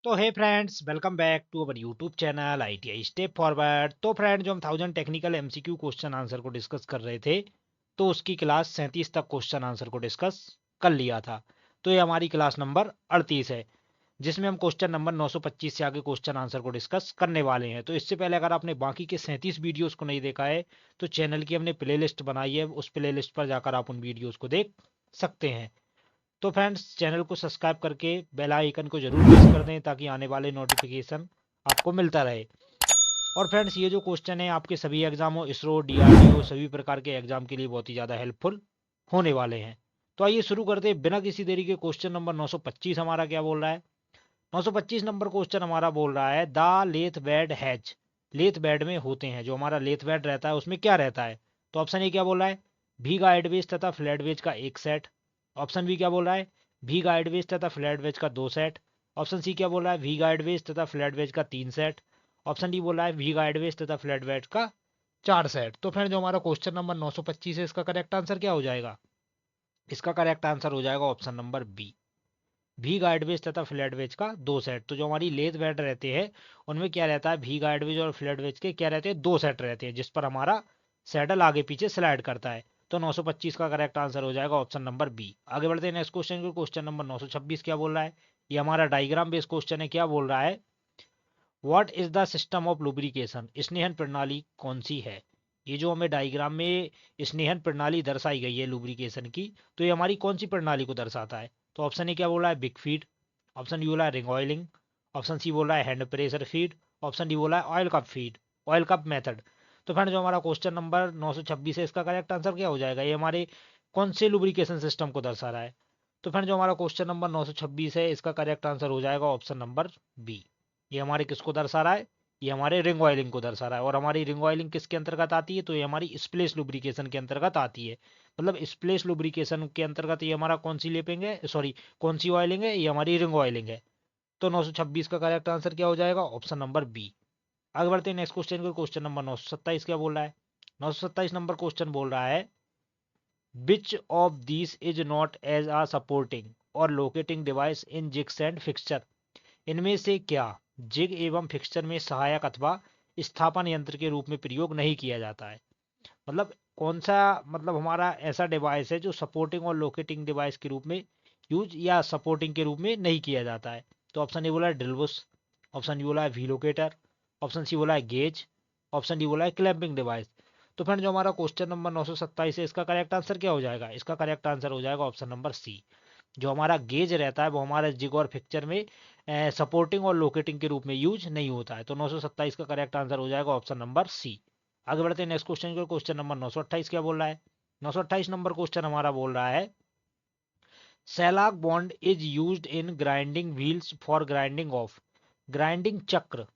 तो hey friends, welcome back to our YouTube channel ITI step forward. तो friend, जो हम 1000 टेक्निकल एमसीक्यू क्वेश्चन आंसर को discuss कर रहे थे, तो उसकी क्लास 37 तक क्वेश्चन आंसर को डिस्कस कर लिया था। तो ये हमारी क्लास नंबर 38 है, जिसमें हम क्वेश्चन नंबर 925 से आगे क्वेश्चन आंसर को डिस्कस करने वाले हैं। तो इससे पहले अगर आपने बाकी के 37 वीडियोस को नहीं देखा है, तो चैनल की हमने प्लेलिस्ट बनाई है, उस प्लेलिस्ट पर जाकर आप उन वीडियोस को देख सकते हैं। तो फ्रेंड्स, चैनल को सब्सक्राइब करके बेल आइकन को जरूर प्रेस कर दें, ताकि आने वाले नोटिफिकेशन आपको मिलता रहे। और फ्रेंड्स, ये जो क्वेश्चन है आपके सभी एग्जाम हो, इसरो, डीआरडीओ, सभी प्रकार के एग्जाम के लिए बहुत ही ज़्यादा हेल्पफुल होने वाले हैं। तो आइए शुरू करते हैं बिना किसी देरी के। क्वेश्चन नंबर 925 हमारा क्या बोल रहा है? 925 नंबर क्वेश्चन हमारा बोल रहा है, the lathe bed has. Lathe bed में होते हैं, जो हमारा लेथ बेड रहता है उसमें क्या रहता है? तो ऑप्शन ए क्या बोल रहा है? भी गाइड वेज तथा फ्लैट वेज का एक सेट। ऑप्शन बी क्या बोल रहा है? भी गाइड वेज तथा फ्लैट वेज का दो सेट। ऑप्शन सी क्या बोल रहा है? भी गाइड वेज तथा फ्लैट वेज का तीन सेट। ऑप्शन डी बोल रहा है भी गाइड वेज तथा फ्लैट वेज का चार सेट। तो फ्रेंड, जो हमारा क्वेश्चन नंबर 925 है, इसका करेक्ट आंसर क्या हो जाएगा? इसका करेक्ट आंसर हो जाएगा ऑप्शन नंबर बी, भी गाइडवेज तथा फ्लैट वेज का दो सेट। तो जो हमारी लेथ बेड रहते हैं, उनमें क्या रहता है? भी गाइडवेज और फ्लैट वेज के क्या रहते हैं? दो सेट रहते हैं, जिस पर हमारा सैडल आगे पीछे स्लाइड करता है। तो 925 का करेक्ट आंसर हो जाएगा ऑप्शन नंबर बी। आगे बढ़ते हैं नेक्स्ट क्वेश्चन को। क्वेश्चन नंबर 926 क्या बोल रहा है? ये हमारा डायग्राम बेस्ड क्वेश्चन है। क्या बोल रहा है? What is the system of lubrication. स्नेहन प्रणाली कौन सी है? ये जो हमें डायग्राम में स्नेहन प्रणाली दर्शाई गई है लुब्रिकेशन की, तो ये हमारी कौन सी प्रणाली को दर्शाता है? तो ऑप्शन ए क्या बोला है? Big feed. ऑप्शन डी बोला है रिंग ऑयलिंग। ऑप्शन सी बोला है hand pressure feed. Option D बोला है oil cup feed, oil cup method. तो फ्रेंड, जो हमारा क्वेश्चन नंबर 926 है, इसका करेक्ट आंसर क्या हो जाएगा? ये हमारे कौन से लुब्रिकेशन सिस्टम को दर्शा रहा है? तो फ्रेंड, जो हमारा क्वेश्चन नंबर 926 है, इसका करेक्ट आंसर हो जाएगा ऑप्शन नंबर बी। ये हमारे किसको दर्शा रहा है? ये हमारे रिंग ऑयलिंग को दर्शा रहा है। और हमारी रिंग ऑयलिंग किसके अंतर्गत आती है? तो ये हमारी स्प्लेश लुब्रिकेशन के अंतर्गत आती है। मतलब स्प्लेश लुब्रिकेशन के अंतर्गत ये हमारा कौन सी लेपिंग है, सॉरी, कौन सी ऑयलिंग है? ये हमारी रिंग ऑयलिंग है। तो 926 का करेक्ट आंसर क्या हो जाएगा? Option number B. आगे बढ़ते हैं नेक्स्ट क्वेश्चन को। क्वेश्चन नंबर 927 क्या बोल रहा है? 927 नंबर क्वेश्चन बोल रहा है, which of this is not as a supporting और locating device in jigs and fixture. इनमें से क्या जिग एवं फिक्सचर में सहायक अथवा स्थापन यंत्र के रूप में प्रयोग नहीं किया जाता है? मतलब कौन सा, मतलब हमारा ऐसा डिवाइस है जो सपोर्टिंग और लोकेटिंग डिवाइस के रूप में यूज या सपोर्टिंग के रूप में नहीं किया जाता है? तो ऑप्शन ए बोला है ड्रिल बुश। ऑप्शन बी बोला है वी लोकेटर। ऑप्शन सी बोला है गेज। ऑप्शन डी बोला है क्लैंपिंग डिवाइस। तो फ्रेंड, जो हमारा क्वेश्चन नंबर 927 है, इसका करेक्ट आंसर क्या हो जाएगा? इसका करेक्ट आंसर हो जाएगा ऑप्शन नंबर सी। जो हमारा गेज रहता है, वो हमारे जिग और फिक्चर में सपोर्टिंग और लोकेटिंग के रूप में यूज नहीं होता है। तो 927 का करेक्ट आंसर हो जाएगा ऑप्शन नंबर सी। आगे बढ़ते हैं नेक्स्ट क्वेश्चन को। क्वेश्चन नंबर 928 क्या बोल रहा है? 928 नंबर क्वेश्चन हमारा बोल रहा है, shellac bond is used in grinding wheels for grinding of. Grinding चक्र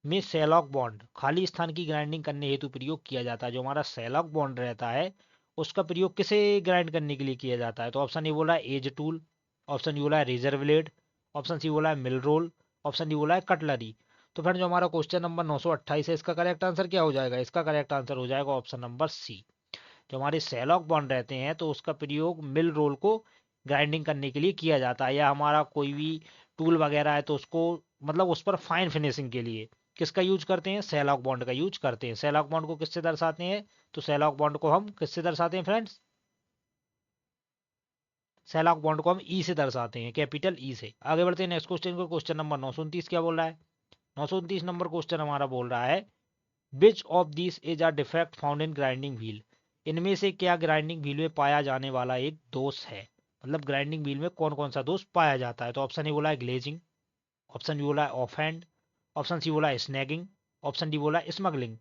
में सेलॉक बॉन्ड खाली स्थान की ग्राइंडिंग करने हेतु प्रयोग किया जाता है। जो हमारा सेलॉक बॉन्ड रहता है, उसका प्रयोग किसे ग्राइंड करने के लिए किया जाता है? तो ऑप्शन ए बोला है एज टूल। ऑप्शन डी बोला है रेजर ब्लेड। ऑप्शन सी बोला है मिल रोल। ऑप्शन डी बोला है कटलरी। तो फ्रेंड, जो हमारा क्वेश्चन नंबर 928 है, इसका करेक्ट आंसर क्या हो जाएगा? इसका करेक्ट आंसर हो जाएगा ऑप्शन नंबर सी। जो हमारे सेलॉक बॉन्ड रहते हैं, तो उसका प्रयोग मिल रोल को ग्राइंडिंग करने के लिए किया जाता है, या हमारा कोई भी टूल वगैरह है तो उसको, मतलब उस पर फाइन फिनिशिंग के लिए किसका यूज करते हैं? सेलॉक बॉन्ड का यूज करते हैं। सेलॉक बॉन्ड को किससे दर्शाते हैं? तो सेलॉक बॉन्ड को हम किससे दर्शाते हैं फ्रेंड्स? सेलॉक बॉन्ड को हम ई से दर्शाते हैं, कैपिटल ई से। आगे बढ़ते हैं नेक्स्ट क्वेश्चन को। क्वेश्चन नंबर 929 क्या बोल रहा है? 929 नंबर क्वेश्चन हमारा बोल रहा है, which of this is a defect found in grinding wheel. इनमें से क्या ग्राइंडिंग व्हील में पाया जाने वाला एक दोष है? मतलब ग्राइंडिंग व्हील में कौन कौन सा दोष पाया जाता है? तो ऑप्शन ए बोला है ग्लेजिंग। ऑप्शन बी बोला है ऑफ हैंड। ऑप्शन सी बोला है स्नैगिंग। ऑप्शन डी बोला है स्मगलिंग।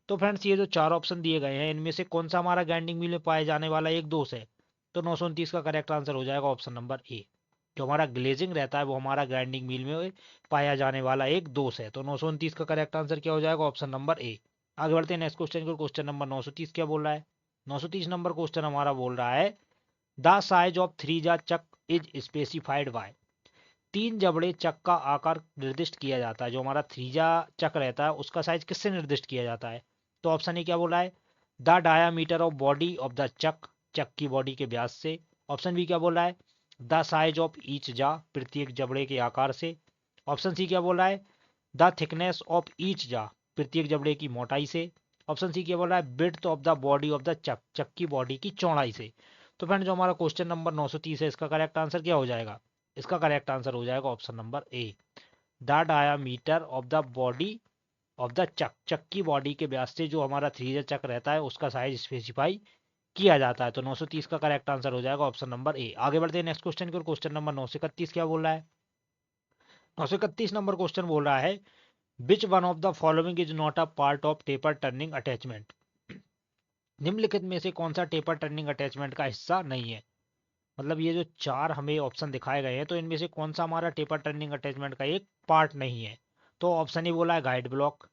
तो फ्रेंड्स, ये जो चार ऑप्शन दिए गए हैं, इनमें से कौन सा हमारा ग्राइंडिंग व्हील में पाए जाने वाला एक दोष है? तो 929 का करेक्ट आंसर हो जाएगा ऑप्शन नंबर ए। जो हमारा ग्लेजिंग रहता है, वो हमारा ग्राइंडिंग व्हील में पाया जाने वाला एक दोष है। तो 929 का करेक्ट आंसर क्या हो जाएगा? ऑप्शन नंबर ए। आगे बढ़ते हैं नेक्स्ट क्वेश्चन को। क्वेश्चन नंबर 930 क्या बोल रहा है? 930 नंबर क्वेश्चन हमारा बोल रहा है, द साइज ऑफ थ्री जा चक इज स्पेसिफाइड बाय। तीन जबड़े चक का आकार निर्दिष्ट किया जाता है। जो हमारा थ्रीजा चक रहता है, उसका साइज किससे निर्दिष्ट किया जाता है? तो ऑप्शन ए क्या बोला है? The diameter of body of the chuck, chuck की बॉडी के व्यास से। ऑप्शन बी क्या बोला है? द साइज ऑफ ईच जा, प्रत्येक जबड़े के आकार से। ऑप्शन सी क्या बोल रहा है, द थिकनेस ऑफ ईच जा, प्रत्येक जबड़े की मोटाई से। ऑप्शन सी क्या बोल रहा है, width of the body of the chuck, chuck की बॉडी की चौड़ाई से। तो फ्रेंड जो हमारा क्वेश्चन नंबर 930 है, इसका करेक्ट आंसर क्या हो जाएगा, इसका करेक्ट आंसर हो जाएगा option number A, the diameter of the body of the chuck, chuck की बॉडी के व्यास से जो हमारा थ्री चक रहता है उसका साइज स्पेसिफाई किया जाता है। तो 930 का करेक्ट आंसर हो जाएगा ऑप्शन नंबर ए। आगे बढ़ते हैं नेक्स्ट क्वेश्चन की ओर। क्वेश्चन नंबर 931 क्या बोल रहा है, 931 नंबर क्वेश्चन बोल रहा है, which one of the following is not a part of taper turning attachment, निम्नलिखित में से कौन सा टेपर टर्निंग अटैचमेंट का हिस्सा नहीं है। मतलब ये जो चार हमें ऑप्शन दिखाए गए हैं, तो इनमें से कौन सा हमारा टेपर टर्निंग अटैचमेंट का एक पार्ट नहीं है। तो ऑप्शन ए बोला है गाइड ब्लॉक,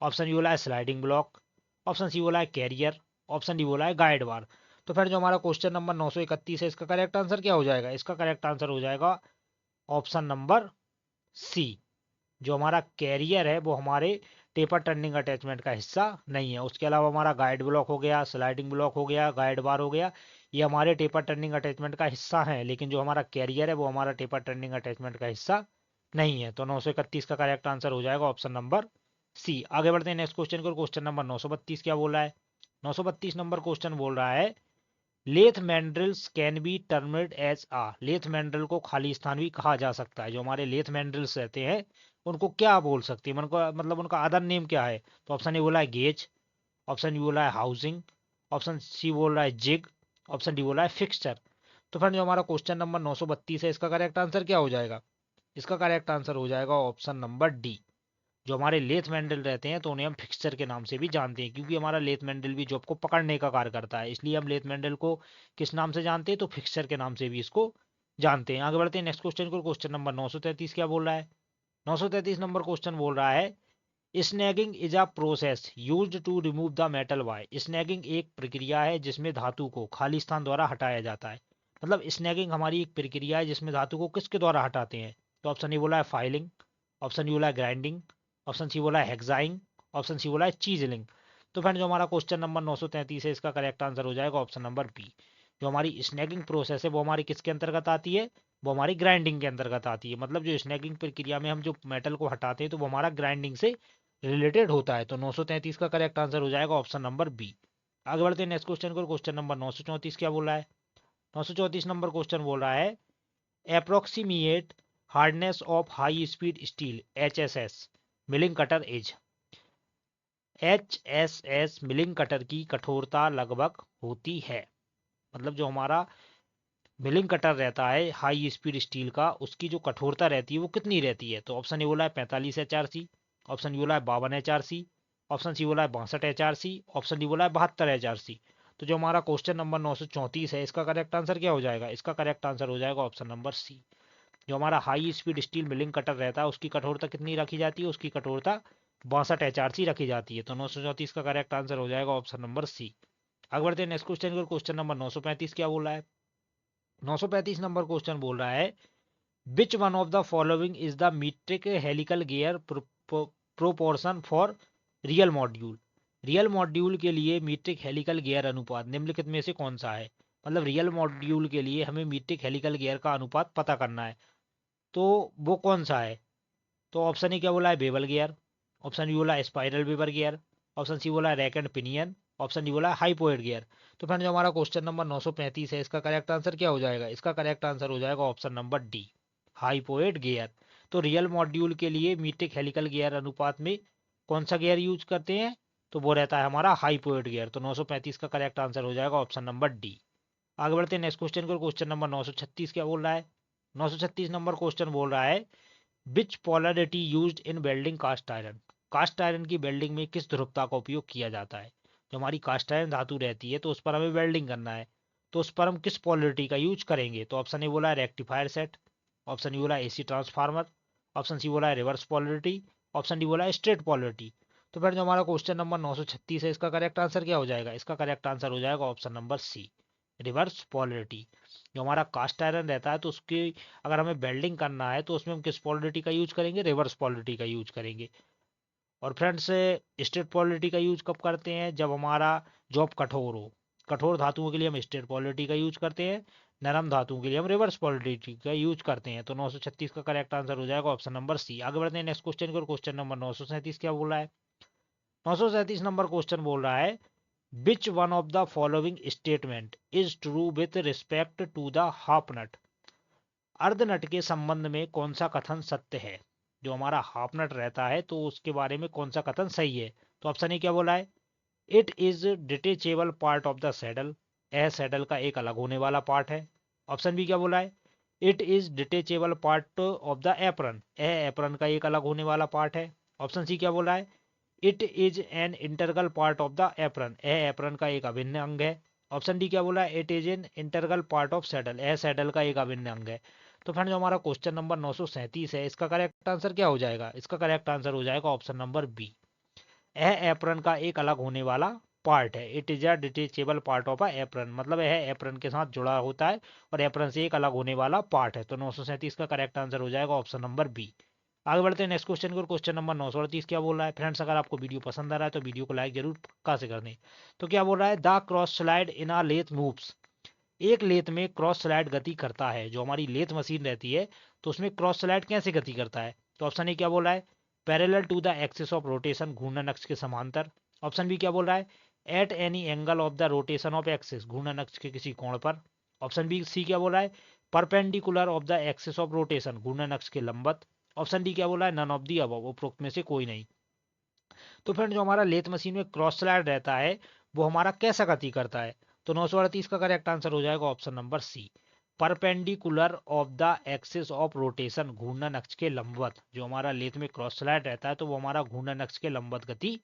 ऑप्शन बी बोला है स्लाइडिंग ब्लॉक, ऑप्शन सी बोला है कैरियर, ऑप्शन डी बोला है गाइड बार। तो फिर जो हमारा क्वेश्चन नंबर 931 है, इसका करेक्ट आंसर क्या हो जाएगा, इसका करेक्ट आंसर हो जाएगा ऑप्शन नंबर सी, जो हमारा कैरियर है वो हमारे टेपर टर्निंग अटैचमेंट का हिस्सा नहीं है। उसके अलावा हमारा गाइड ब्लॉक हो गया, स्लाइडिंग ब्लॉक हो गया, गाइड बार हो गया, ये हमारे टेपर टर्निंग अटैचमेंट का हिस्सा है, लेकिन जो हमारा कैरियर है वो हमारा टेपर टर्निंग अटैचमेंट का हिस्सा नहीं है। तो 931 का करेक्ट आंसर हो जाएगा ऑप्शन नंबर सी। आगे बढ़ते हैं नेक्स्ट क्वेश्चन को। क्वेश्चन नंबर 932 क्या बोल रहा है, 932 नंबर क्वेश्चन बोल रहा है, lathe mandrels can be termed as a, lathe mandrel को खाली स्थान भी कहा जा सकता है। जो हमारे लेथ मैंड्रिल्स रहते हैं उनको क्या बोल सकते हैं, उनको मतलब उनका अदर नेम क्या है। तो ऑप्शन ए बोला है गेज, ऑप्शन बी बोला है हाउसिंग, ऑप्शन सी बोल रहा है जिग, ऑप्शन डी बोला है फिक्सचर। तो फ्रेंड जो हमारा क्वेश्चन नंबर 932 है, इसका करेक्ट आंसर क्या हो जाएगा, इसका करेक्ट आंसर हो जाएगा ऑप्शन नंबर डी। जो हमारे लेथ मैंडल रहते हैं तो उन्हें हम फिक्सचर के नाम से भी जानते हैं, क्योंकि हमारा लेथ मैंडल भी जॉब को पकड़ने का कार्य करता है, इसलिए हम लेथ मैंडल को किस नाम से जानते हैं, तो फिक्सचर के नाम से भी इसको जानते हैं। आगे बढ़ते हैं नेक्स्ट क्वेश्चन को। क्वेश्चन नंबर 933 क्या बोल रहा है, 933 नंबर क्वेश्चन बोल रहा है, snagging is a process used to remove the metal by, snagging एक प्रक्रिया है जिसमें धातु को खाली स्थान द्वारा हटाया जाता है। मतलब स्नैगिंग हमारी एक प्रक्रिया है जिसमें धातु को किसके द्वारा हटाते हैं। तो ऑप्शन ए बोला है फाइलिंग, ऑप्शन बी बोला है ग्राइंडिंग, ऑप्शन सी बोला है हेक्साइंग, ऑप्शन सी बोला है चीजलिंग। तो फ्रेंड जो हमारा क्वेश्चन नंबर 933 है, इसका करेक्ट आंसर हो जाएगा ऑप्शन नंबर बी। जो हमारी स्नैगिंग प्रोसेस है वो हमारी किसके अंतर्गत आती है, वो हमारी ग्राइंडिंग के अंतर्गत आती है। मतलब जो स्नैगिंग प्रक्रिया में हम जो मेटल को हटाते हैं तो वो हमारा ग्राइंडिंग से रिलेटेड होता है। तो 933 का करेक्ट आंसर हो जाएगा ऑप्शन नंबर बी। आगे बढ़ते हैं नेक्स्ट क्वेश्चन को। क्वेश्चन नंबर 934 क्या बोल रहा है, 934 नंबर क्वेश्चन बोल रहा है, approximate hardness of high speed steel HSS milling cutter as, HSS milling cutter की कठोरता लगभग होती है। मतलब जो हमारा मिलिंग कटर रहता है हाई स्पीड स्टील का, उसकी जो कठोरता रहती है वो कितनी रहती है। तो ऑप्शन ए बोला है 45 HRC, ऑप्शन बी बोला है 52 HRC, ऑप्शन सी बोला है 62 HRC, ऑप्शन डी बोला है 72 HRC। तो जो हमारा क्वेश्चन नंबर 934 है, इसका करेक्ट आंसर क्या हो जाएगा, इसका करेक्ट आंसर हो जाएगा ऑप्शन नंबर सी। जो हमारा high speed steel milling cutter रहता है उसकी कठोरता कितनी रखी जाती है, उसकी कठोरता 62 HRC रखी जाती है। तो 934 का करेक्ट आंसर हो जाएगा ऑप्शन नंबर सी। आगे बढ़ते हैं नेक्स्ट क्वेश्चन को। क्वेश्चन नंबर 935 क्या बोल रहा है, 935 नंबर क्वेश्चन बोल रहा है, which one of the following is the metric helical gear proportion for real module, real module के लिए मीट्रिक हेलिकल गियर अनुपात निम्नलिखित में से कौन सा है। मतलब रियल मॉड्यूल के लिए हमें मीट्रिक हेलिकल गियर का अनुपात पता करना है, तो वो कौन सा है। तो ऑप्शन ए क्या बोला है बेवल गियर, ऑप्शन बी बोला है spiral bevel gear, option C बोला है rack and pinion, option D बोला है हाइपोइड गियर। तो फ्रेंड जो हमारा क्वेश्चन नंबर 935 है, इसका करेक्ट आंसर क्या हो जाएगा, इसका करेक्ट आंसर हो जाएगा option number D, hypoid gear. तो रियल मॉड्यूल के लिए मीट्रिक हेलिकल गियर अनुपात में कौन सा गियर यूज करते हैं, तो वो रहता है हमारा हाइपोइड गियर। तो 935 का करेक्ट आंसर हो जाएगा ऑप्शन नंबर डी। आगे बढ़ते हैं नेक्स्ट क्वेश्चन को। क्वेश्चन नंबर 936 क्या बोल रहा है, 936 नंबर क्वेश्चन बोल रहा है, which polarity used in welding cast iron, cast iron की वेल्डिंग में किस ध्रुवता का उपयोग किया जाता है। जो हमारी कास्ट आयरन धातु रहती है तो उस पर हमें वेल्डिंग करना है, तो उस पर हम किस पोलैरिटी का यूज करेंगे। तो ऑप्शन ए बोला है रेक्टिफायर सेट, ऑप्शन बी बोला है AC ट्रांसफार्मर, ऑप्शन सी बोला है रिवर्स पोलैरिटी, ऑप्शन डी बोला है स्ट्रेट पोलैरिटी। तो फिर जो हमारा क्वेश्चन नंबर 936 है, इसका करेक्ट आंसर क्या हो जाएगा, इसका करेक्ट आंसर हो जाएगा option number C, reverse polarity. जो हमारा कास्ट आयरन रहता है तो उसकी अगर हमें वेल्डिंग करना है तो उसमें हम किस पॉलिटी का यूज करेंगे, रिवर्स पॉलिटी का यूज करेंगे। और फ्रेंड्स स्ट्रेट पॉलिटी का यूज कब करते हैं, जब हमारा जॉब कठोर हो, कठोर धातुओं के लिए हम स्ट्रेट पॉलिटी का यूज करते हैं, नरम धातुओं के लिए हम रिवर्स पोलरिटी का यूज करते हैं। तो 936 का करेक्ट आंसर हो जाएगा ऑप्शन नंबर सी। आगे बढ़ते हैं नेक्स्ट क्वेश्चन को। क्वेश्चन नंबर 937 क्या बोल रहा है? 937 नंबर क्वेश्चन बोल रहा है which one of the following statement is true with respect to the half nut. अर्धनट के संबंध में कौन सा कथन सत्य है? जो हमारा हाफ नट रहता है तो उसके बारे में कौन सा कथन सही है? तो ऑप्शन ए क्या बोला है? It is detachable part of the saddle. यह सैडल का एक अलग होने वाला पार्ट है। ऑप्शन बी क्या बोला है? It is detachable part of the apron. यह एप्रन का एक अलग होने वाला पार्ट है। ऑप्शन सी क्या बोला है? It is an integral part of the apron. यह एप्रन का एक अभिन्न अंग है। ऑप्शन डी क्या बोला है? It is an integral part of saddle. यह सैडल का एक अभिन्न अंग है। तो फ्रेंड जो हमारा क्वेश्चन नंबर 937 है इसका करेक्ट आंसर क्या हो जाएगा? इसका करेक्ट आंसर हो जाएगा ऑप्शन नंबर बी। यह एप्रन का एक अलग होने वाला पार्ट है। It is a detachable part of a apron, मतलब यह एप्रन के साथ जुड़ा होता है और एप्रन से एक अलग होने वाला पार्ट है। तो 937 का करेक्ट आंसर हो जाएगा ऑप्शन नंबर बी। आगे बढ़ते हैं नेक्स्ट क्वेश्चन को। क्वेश्चन नंबर 938 क्या बोल रहा है? फ्रेंड्स अगर आपको वीडियो पसंद आ रहा है तो वीडियो को लाइक जरूर पक्का से कर दें। तो क्या बोल रहा है? The cross slide in a lathe moves. एक लेथ में क्रॉस स्लाइड गति करता है। जो हमारी लेथ मशीन रहती है तो उसमें क्रॉस स्लाइड कैसे गति करता है? तो ऑप्शन ए क्या बोल रहा है? Parallel to the axis of rotation, घूर्णन अक्ष के समांतर। ऑप्शन बी क्या बोल रहा है? At any angle of the rotation of axis, घूर्णन अक्ष के किसी कोण पर। ऑप्शन बी सी क्या बोल रहा है? Perpendicular of the axis of rotation, घूर्णन अक्ष के लंबवत। ऑप्शन डी क्या बोला है? नन ऑफ दी अबव, उपरोक्त में से कोई नहीं। तो फ्रेंड जो हमारा लेथ मशीन में क्रॉस स्लाइड रहता है वो हमारा कैसा गति करता है? तो 938 का करेक्ट आंसर हो जाएगा option number C, perpendicular of the axis of rotation, घूर्णन अक्ष के लंबवत। जो हमारा लेथ में क्रॉस स्लाइड रहता है तो वो हमारा घूर्णन अक्ष के लंबवत गति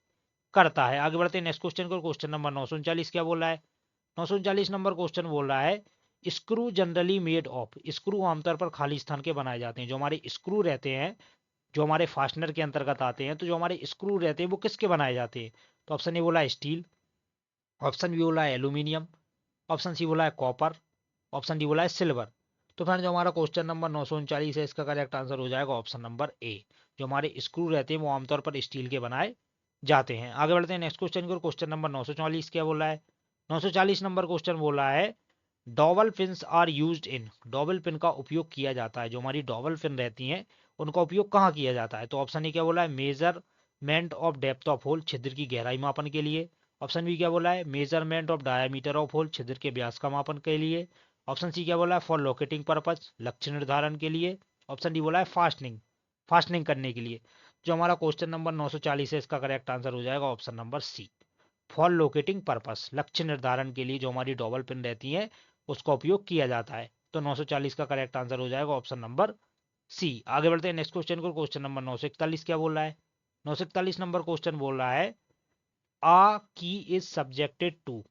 करता है। आगे बढ़ते हैं नेक्स्ट क्वेश्चन को। क्वेश्चन नंबर 939 क्या बोल रहा है? 939 नंबर क्वेश्चन बोल रहा है screw generally made of. Screw आमतौर पर खाली स्थान के बनाए जाते हैं। जो हमारे स्क्रू रहते हैं जो हमारे फास्टनर के अंतर्गत आते हैं, तो जो हमारे स्क्रू रहते हैं वो किसके बनाए जाते हैं? तो ऑप्शन ए बोला है स्टील, ऑप्शन बी बोला है एल्यूमिनियम, ऑप्शन सी बोला है कॉपर, ऑप्शन डी बोला है सिल्वर। तो फ्रेंड जो हमारा क्वेश्चन नंबर 939 है इसका करेक्ट आंसर हो जाएगा ऑप्शन नंबर ए। जो हमारे स्क्रू रहते हैं वो आमतौर पर स्टील के बनाए जाते हैं। आगे बढ़ते हैं नेक्स्ट क्वेश्चन को। क्वेश्चन नंबर 944 क्या बोल रहा है? 940 नंबर क्वेश्चन बोल रहा है dowel pins are used in. Dowel pin का उपयोग किया जाता है। जो हमारी डॉबल पिन रहती हैं उनका उपयोग कहाँ किया जाता है? तो ऑप्शन ए क्या बोला है? Measurement of depth of hole, छिद्र की गहराई मापन के लिए। ऑप्शन बी क्या बोला है? Measurement of diameter of hole, छिद्र के व्यास का मापन के लिए। ऑप्शन सी क्या बोला है? फॉर लोकेटिंग पर्पज, लक्ष्य निर्धारण के लिए। ऑप्शन डी बोला है फास्टनिंग, फास्टनिंग करने के लिए। जो हमारा क्वेश्चन नंबर 940 है इसका करेक्ट आंसर हो जाएगा option number C, for locating purpose, लक्ष्य निर्धारण के लिए जो हमारी डबल पिन रहती है उसका उपयोग किया जाता है। तो 940 का करेक्ट आंसर हो जाएगा ऑप्शन नंबर सी। आगे बढ़ते हैं नेक्स्ट क्वेश्चन को। क्वेश्चन नंबर 941 क्या बोल रहा है? 941 नंबर क्वेश्चन बोल रहा है आ की इज सब्जेक्टेड टू।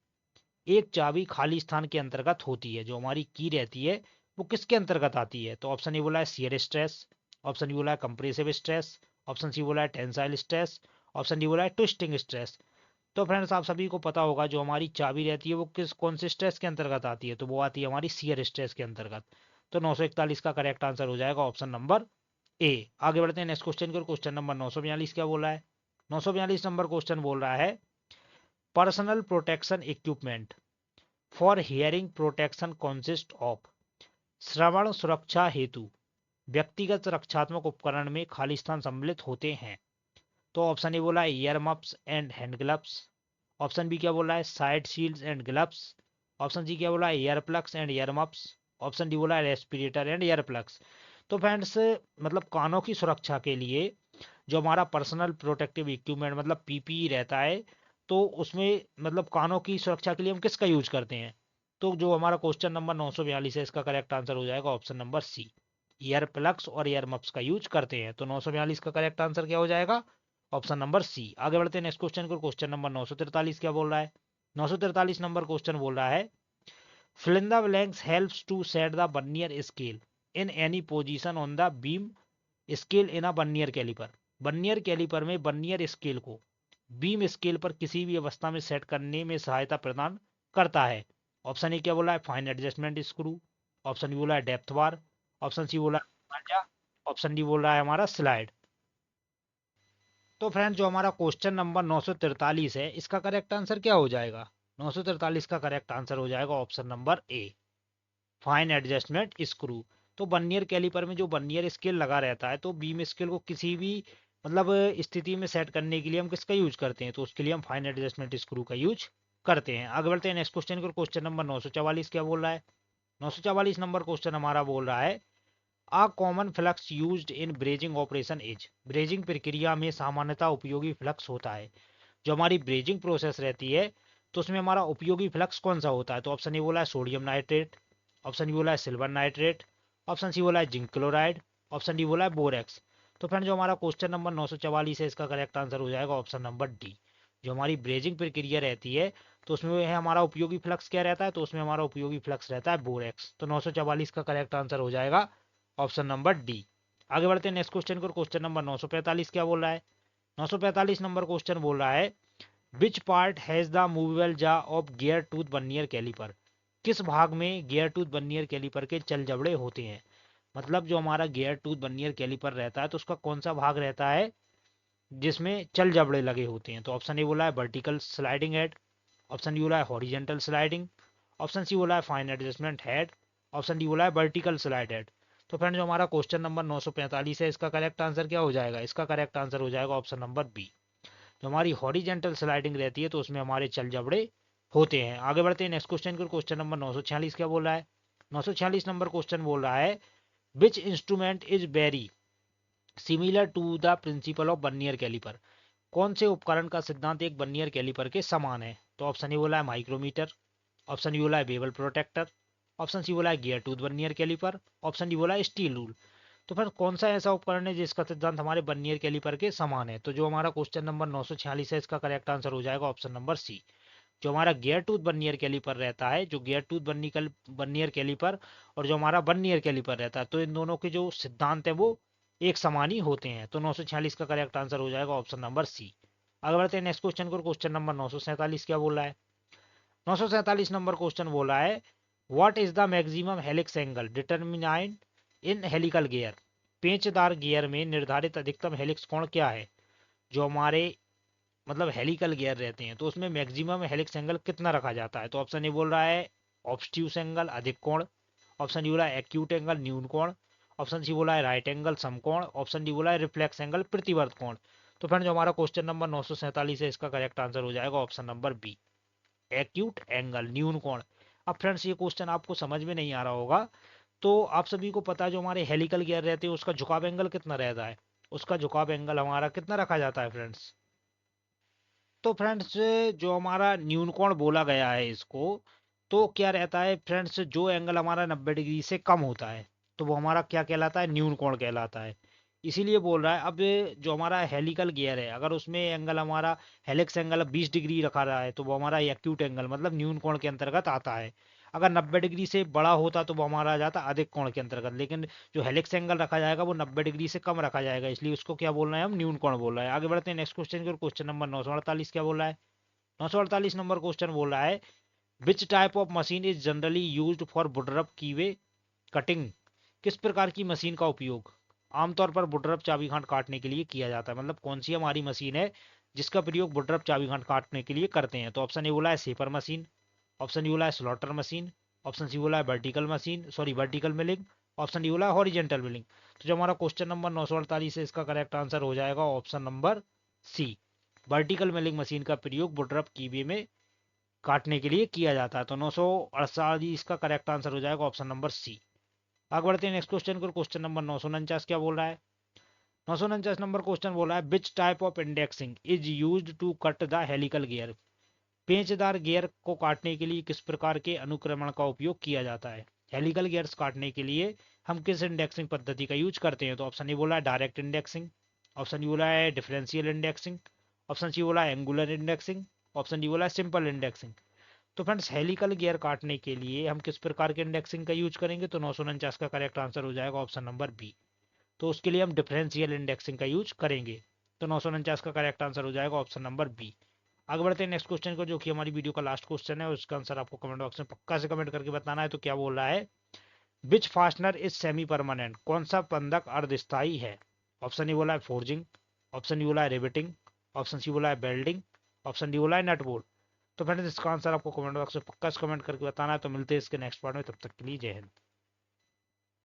एक चाबी खाली स्थान के अंतर्गत होती है। जो हमारी की रहती है वो किसके अंतर्गत आती है? तो ऑप्शन ए बोला है शियर स्ट्रेस, ऑप्शन बी बोला है कंप्रेसिव स्ट्रेस, ऑप्शन सी बोला है टेंसाइल स्ट्रेस, ऑप्शन डी बोला है ट्विस्टिंग स्ट्रेस। तो फ्रेंड्स आप सभी को पता होगा जो हमारी चाबी रहती है वो किस कौन से स्ट्रेस के अंतर्गत आती है? तो वो आती है हमारी शियर स्ट्रेस के अंतर्गत। तो 941 का करेक्ट आंसर हो जाएगा ऑप्शन नंबर ए। आगे बढ़ते हैं नेक्स्ट क्वेश्चन को। क्वेश्चन नंबर 942 क्या बोल रहा है? 942 नंबर क्वेश्चन बोल रहा है personal protection equipment for hearing protection consist of. श्रवण सुरक्षा हेतु व्यक्तिगत रक्षात्मक उपकरण में खाली स्थान सम्मिलित होते हैं। तो ऑप्शन ए बोला है ear muffs and hand gloves, option B क्या बोला है? Side shields and gloves, option C क्या बोला है? Ear plugs and ear muffs, option D बोला है रेस्पिरेटर एंड ईयर प्लग्स। तो फ्रेंड्स मतलब कानों की सुरक्षा के लिए जो हमारा पर्सनल प्रोटेक्टिव इक्विपमेंट मतलब पीपीई रहता है तो उसमें मतलब कानों की सुरक्षा के लिए हम किसका यूज करते हैं? तो जो हमारा क्वेश्चन नंबर 942 है इसका करेक्ट आंसर हो जाएगा option number C, ear plugs और ईयर मफ्स का यूज करते हैं। तो 942 का करेक्ट आंसर क्या हो जाएगा? Option number C. आगे बढ़ते हैं नेक्स्ट क्वेश्चन को। क्वेश्चन नंबर 943 क्या बोल रहा है? 943 नंबर क्वेश्चन बोल रहा है fill in the blanks helps to set the vernier scale in any position on the beam scale in a vernier caliper। Vernier caliper में वर्नियर स्केल को बीम स्केल पर किसी भी अवस्था में सेट करने में सहायता प्रदान करता है। ऑप्शन ए क्या बोला है? Fine adjustment screw, option B बोला है डेप्थ बार, ऑप्शन सी बोला है, ऑप्शन डी बोल रहा है हमारा स्लाइड। तो फ्रेंड जो हमारा क्वेश्चन नंबर 943 है इसका करेक्ट आंसर क्या हो जाएगा? 943 का करेक्ट आंसर हो जाएगा ऑप्शन नंबर ए, फाइन एडजस्टमेंट स्क्रू। तो वर्नियर कैलिपर में जो वर्नियर स्केल लगा रहता है, तो बीम स्केल को किसी भी मतलब स्थिति में सेट करने के लिए हम किसका यूज करते हैं, तो उसके लिए हम फाइन एडजस्टमेंट स्क्रू का यूज करते हैं। आगे बढ़ते हैं नेक्स्ट क्वेश्चन को। क्वेश्चन नंबर 944 क्या बोल रहा है? 944 नंबर क्वेश्चन हमारा बोल रहा है, a common flux used in brazing operation is. Brazing प्रक्रिया में सामान्यतः उपयोगी फ्लक्स होता है। जो हमारी ब्रेजिंग प्रोसेस रहती है, तो उसमें हमारा उपयोगी फ्लक्स कौन सा होता है? तो ऑप्शन ए बोला है सोडियम नाइट्रेट, ऑप्शन बी बोला है सिल्वर नाइट्रेट, ऑप्शन सी बोला है जिंक क्लोराइड, ऑप्शन डी बोला है बोरेक्स। तो फ्रेंड जो हमारा क्वेश्चन नंबर 944 है, इसका करेक्ट आंसर हो जाएगा ऑप्शन नंबर डी। जो हमारी ब्रेजिंग प्रक्रिया रहती है, तो उसमें है हमारा उपयोगी फ्लक्स क्या रहता है? तो उसमें हमारा उपयोगी फ्लक्स रहता है बोरेक्स। तो 944 का करेक्ट आंसर हो जाएगा ऑप्शन नंबर डी। आगे बढ़ते हैं नेक्स्ट क्वेश्चन को। क्वेश्चन नंबर 945 क्या बोल रहा है? 945 नंबर क्वेश्चन बोल रहा है, which part has the movable jaw of gear tooth vernier caliper. किस भाग में गियर टूथ वर्नियर कैलिपर के चल जबड़े होते हैं? मतलब जो हमारा गियर टूथ वर्नियर कैलिपर रहता है, तो उसका कौन सा भाग रहता है जिसमें चल जबड़े लगे होते हैं? तो ऑप्शन ए बोला है vertical sliding head, option D बोला है हॉरिजेंटल स्लाइडिंग, ऑप्शन सी बोला है fine adjustment head, option D बोला है वर्टिकल स्लाइड हेड। तो फ्रेंड जो हमारा क्वेश्चन नंबर 945 है, इसका करेक्ट आंसर क्या हो जाएगा? इसका करेक्ट आंसर हो जाएगा ऑप्शन नंबर बी। जो हमारी हॉरिजेंटल स्लाइडिंग रहती है, तो उसमें हमारे चल जबड़े होते हैं। आगे बढ़ते हैं नेक्स्ट क्वेश्चन को। क्वेश्चन नंबर 946 क्या बोल रहा है? 946 नंबर क्वेश्चन बोल रहा है, which instrument is very similar to the principle of vernier caliper. कौन से उपकरण का सिद्धांत एक वर्नियर कैलिपर के समान है? तो ऑप्शन ए बोला है माइक्रोमीटर, ऑप्शन बी बोला है बेवल प्रोटेक्टर, ऑप्शन सी बोला है gear tooth vernier caliper, option D बोला है स्टील रूल। तो फिर कौन सा ऐसा उपकरण है जिसका सिद्धांत हमारे वर्नियर कैलिपर के समान है? तो जो हमारा क्वेश्चन नंबर 946 है, इसका करेक्ट आंसर हो जाएगा ऑप्शन नंबर सी। जो हमारा गियर टूथ वर्नियर कैलिपर रहता है, जो गियर टूथ वर्नियर कैलिपर और जो हमारा वर्नियर कैलिपर रहता है, तो इन दोनों के जो सिद्धांत है वो एक समान ही होते हैं। तो 946 का करेक्ट आंसर हो जाएगा ऑप्शन नंबर सी। आगे बढ़ते हैं नेक्स्ट क्वेश्चन को। क्वेश्चन नंबर 947 क्या बोल रहा है? 947 नंबर क्वेश्चन बोला है, what is the maximum helix angle determined in helical gear. पेंचदार गियर में निर्धारित अधिकतम हेलिक्स कोण क्या है? जो हमारे मतलब हेलिकल गियर रहते हैं, तो उसमें मैक्सिमम हेलिक्स एंगल कितना रखा जाता है? तो ऑप्शन ए बोल रहा है ऑब्स्ट्यूस एंगल अधिक कोण, ऑप्शन डी बोला है एक्यूट एंगल न्यून कोण, ऑप्शन सी बोला है राइट एंगल समकोण, ऑप्शन डी बोला है रिफ्लेक्स एंगल प्रतिवर्त कोण। तो फ्रेंड जो हमारा क्वेश्चन नंबर 947 है, इसका करेक्ट आंसर हो जाएगा option number B, acute angle न्यून कोण। अब फ्रेंड्स ये क्वेश्चन आपको समझ में नहीं आ रहा होगा, तो आप सभी को पता है जो हमारे हेलिकल गियर रहते हैं उसका झुकाव एंगल कितना रहता है? उसका झुकाव एंगल हमारा कितना रखा जाता है फ्रेंड्स? तो फ्रेंड्स जो हमारा न्यून कोण बोला गया है इसको, तो क्या रहता है फ्रेंड्स, जो एंगल हमारा 90 डिग्री से कम होता है, तो वो हमारा क्या कहलाता है? न्यून कोण कहलाता है। इसीलिए बोल रहा है, अब जो हमारा हेलिकल गियर है, अगर उसमें एंगल हमारा हेलिक्स एंगल 20 डिग्री रखा रहा है, तो वो हमारा एक्यूट एंगल मतलब न्यून कोण के अंतर्गत आता है। अगर 90 डिग्री से बड़ा होता तो वो हमारा आ जाता अधिक कोण के अंतर्गत। लेकिन जो हेलिक्स एंगल रखा जाएगा वो 90 डिग्री से कम रखा जाएगा, इसलिए उसको क्या बोल रहे हैं हम? न्यून कोण बोल रहे हैं। आगे बढ़ते हैं नेक्स्ट क्वेश्चन की ओर। क्वेश्चन नंबर 948 क्या बोल रहा है? 948 नंबर क्वेश्चन बोल रहा है, which type of machine is generally used for woodruff keyway cutting. किस प्रकार की मशीन का उपयोग आमतौर पर बुडरप चाबी खांड काटने के लिए किया जाता है? मतलब कौन सी हमारी मशीन है जिसका प्रयोग बुडरप चाबी खांड काटने के लिए करते हैं? तो ऑप्शन ए बोला है सेपर मशीन, ऑप्शन डी बोला है स्लॉटर मशीन, ऑप्शन सी बोला है vertical machine sorry vertical milling, option D बोला है हॉरिजेंटल मिलिंग। तो जो हमारा क्वेश्चन नंबर 948 है, इसका करेक्ट आंसर हो जाएगा option number C, vertical milling machine का प्रयोग बुडरप कीवे में काटने के लिए किया जाता है। तो 948 का करेक्ट आंसर हो जाएगा ऑप्शन नंबर सी। आगे बढ़ते हैं नेक्स्ट क्वेश्चन को। क्वेश्चन नंबर 949 क्या बोल रहा है? 949 नंबर क्वेश्चन बोल रहा है, which type of indexing is used to cut the helical gear. पेंचदार गियर को काटने के लिए किस प्रकार के अनुक्रमण का उपयोग किया जाता है? हेलिकल गियर्स काटने के लिए हम किस इंडेक्सिंग पद्धति का यूज करते हैं? तो ऑप्शन ए बोला है डायरेक्ट इंडेक्सिंग, ऑप्शन बी बोला है डिफरेंशियल इंडेक्सिंग, ऑप्शन सी बोला है एंगुलर इंडेक्सिंग, ऑप्शन डी बोला है सिंपल इंडेक्सिंग। तो फ्रेंड्स हेलिकल गियर काटने के लिए हम किस प्रकार के इंडेक्सिंग का यूज करेंगे? तो 949 का करेक्ट आंसर हो जाएगा ऑप्शन नंबर बी। तो उसके लिए हम डिफरेंशियल इंडेक्सिंग का यूज करेंगे। तो 949 का करेक्ट आंसर हो जाएगा ऑप्शन नंबर बी। आगे बढ़ते हैं नेक्स्ट क्वेश्चन को, जो कि हमारी वीडियो का लास्ट क्वेश्चन है। उसका आंसर आपको कमेंट बॉक्स में पक्का से कमेंट करके बताना है। तो क्या बोल रहा है, विच फास्टनर इज सेमी परमानेंट। कौन सा बंधक अर्धस्थायी है? ऑप्शन ए बोला है फोर्जिंग, ऑप्शन डी बोला है रिवेटिंग, ऑप्शन सी बोला है बेल्डिंग, ऑप्शन डी बोला है नट बोल्ट। तो फ्रेंड्स इसका आंसर आपको कमेंट बॉक्स में पक्का कमेंट करके बताना है। तो मिलते हैं इसके नेक्स्ट पार्ट में, तब तक के लिए जय हिंद।